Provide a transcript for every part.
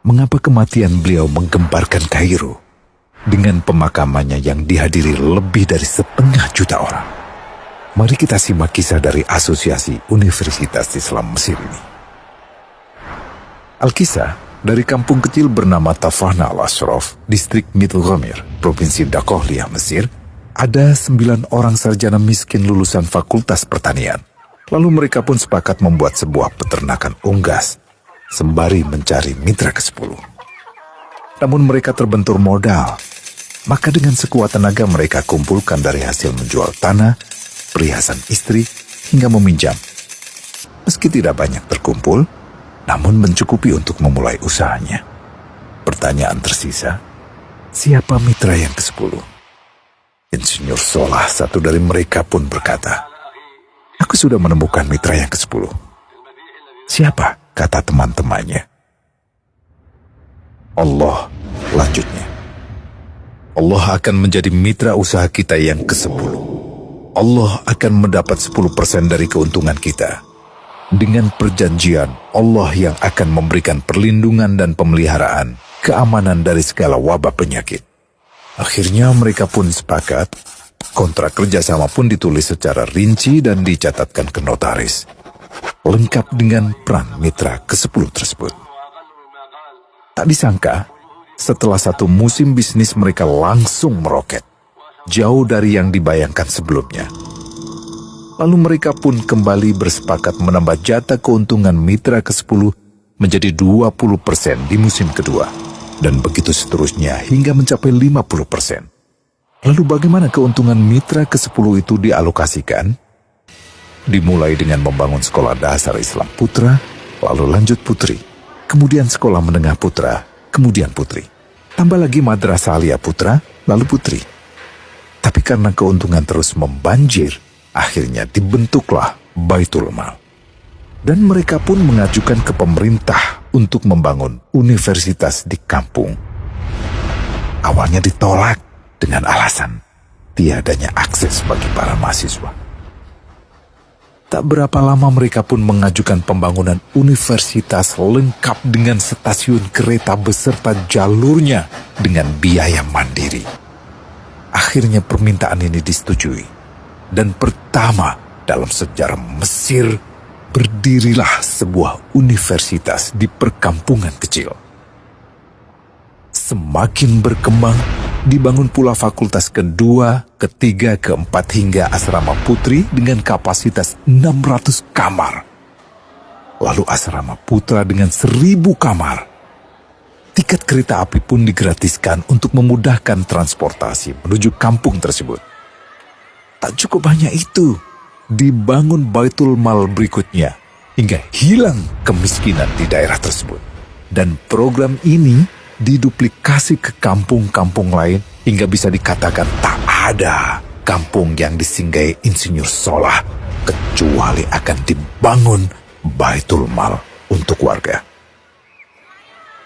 mengapa kematian beliau menggemparkan Kairo dengan pemakamannya yang dihadiri lebih dari 500.000 orang. Mari kita simak kisah dari Asosiasi Universitas Islam Mesir ini. Al-Kisah dari kampung kecil bernama Tafahna al-Ashraf, distrik Middle Ghamir, provinsi Dakohliah, Mesir, ada 9 orang sarjana miskin lulusan Fakultas Pertanian. Lalu mereka pun sepakat membuat sebuah peternakan unggas, sembari mencari mitra ke-10. Namun mereka terbentur modal, maka dengan sekuat tenaga mereka kumpulkan dari hasil menjual tanah, perhiasan istri, hingga meminjam. Meski tidak banyak terkumpul, namun mencukupi untuk memulai usahanya. Pertanyaan tersisa, siapa mitra yang ke-10? Insinyur Solah, satu dari mereka pun berkata, "Aku sudah menemukan mitra yang ke-10. Siapa?" kata teman-temannya. "Allah," lanjutnya. "Allah akan menjadi mitra usaha kita yang ke-10. Allah akan mendapat 10% dari keuntungan kita. Dengan perjanjian, Allah yang akan memberikan perlindungan dan pemeliharaan, keamanan dari segala wabah penyakit." Akhirnya mereka pun sepakat. Kontrak kerjasama pun ditulis secara rinci dan dicatatkan ke notaris, lengkap dengan peran mitra ke-10 tersebut. Tak disangka, setelah 1 musim bisnis mereka langsung meroket, jauh dari yang dibayangkan sebelumnya. Lalu mereka pun kembali bersepakat menambah jatah keuntungan mitra ke-10 menjadi 20% di musim kedua, dan begitu seterusnya hingga mencapai 50%. Lalu bagaimana keuntungan mitra ke-10 itu dialokasikan? Dimulai dengan membangun sekolah dasar Islam putra, lalu lanjut putri, kemudian sekolah menengah putra, kemudian putri. Tambah lagi madrasah aliyah putra, lalu putri. Tapi karena keuntungan terus membanjir, akhirnya dibentuklah Baitul Mal. Dan mereka pun mengajukan ke pemerintah untuk membangun universitas di kampung. Awalnya ditolak dengan alasan tiadanya akses bagi para mahasiswa. Tak berapa lama mereka pun mengajukan pembangunan universitas lengkap dengan stasiun kereta beserta jalurnya dengan biaya mandiri. Akhirnya permintaan ini disetujui, dan pertama dalam sejarah Mesir berdirilah sebuah universitas di perkampungan kecil. Semakin berkembang, dibangun pula fakultas kedua, ketiga, keempat hingga asrama putri dengan kapasitas 600 kamar. Lalu asrama putra dengan 1.000 kamar. Tiket kereta api pun digratiskan untuk memudahkan transportasi menuju kampung tersebut. Tak cukup hanya itu, dibangun Baitul Mal berikutnya hingga hilang kemiskinan di daerah tersebut. Dan program ini diduplikasi ke kampung-kampung lain hingga bisa dikatakan tak ada kampung yang disinggahi Insinyur Solah kecuali akan dibangun Baitul Mal untuk warga.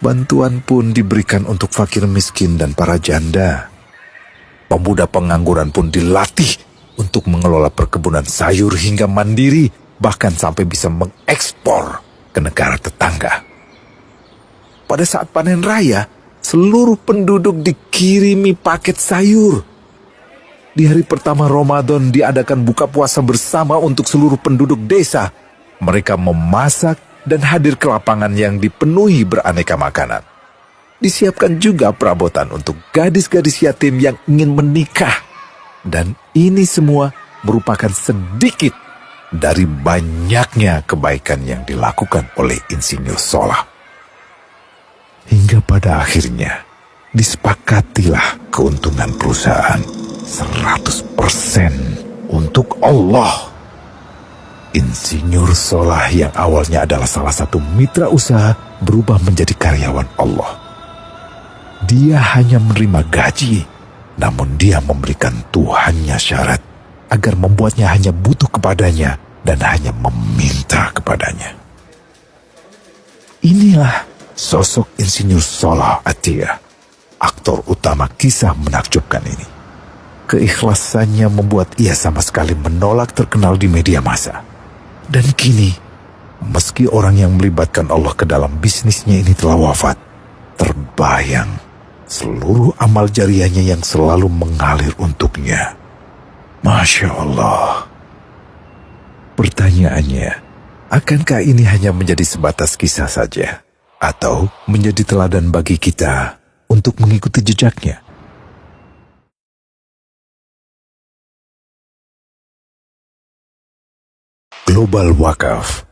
Bantuan pun diberikan untuk fakir miskin dan para janda. Pemuda pengangguran pun dilatih untuk mengelola perkebunan sayur hingga mandiri, bahkan sampai bisa mengekspor ke negara tetangga. Pada saat panen raya, seluruh penduduk dikirimi paket sayur. Di hari pertama Ramadan diadakan buka puasa bersama untuk seluruh penduduk desa. Mereka memasak dan hadir ke lapangan yang dipenuhi beraneka makanan. Disiapkan juga perabotan untuk gadis-gadis yatim yang ingin menikah. Dan ini semua merupakan sedikit dari banyaknya kebaikan yang dilakukan oleh Insinyur Solah. Hingga pada akhirnya disepakatilah keuntungan perusahaan 100% untuk Allah. Insinyur Solah yang awalnya adalah salah satu mitra usaha berubah menjadi karyawan Allah. Dia hanya menerima gaji, namun dia memberikan Tuhannya syarat agar membuatnya hanya butuh kepadanya dan hanya meminta kepadanya. Inilah sosok Insinyur Solah Atiyah, aktor utama kisah menakjubkan ini. Keikhlasannya membuat ia sama sekali menolak terkenal di media massa. Dan kini, meski orang yang melibatkan Allah ke dalam bisnisnya ini telah wafat, terbayang seluruh amal jariahnya yang selalu mengalir untuknya. Masya Allah. Pertanyaannya, akankah ini hanya menjadi sebatas kisah saja? Atau menjadi teladan bagi kita untuk mengikuti jejaknya? Global Wakaf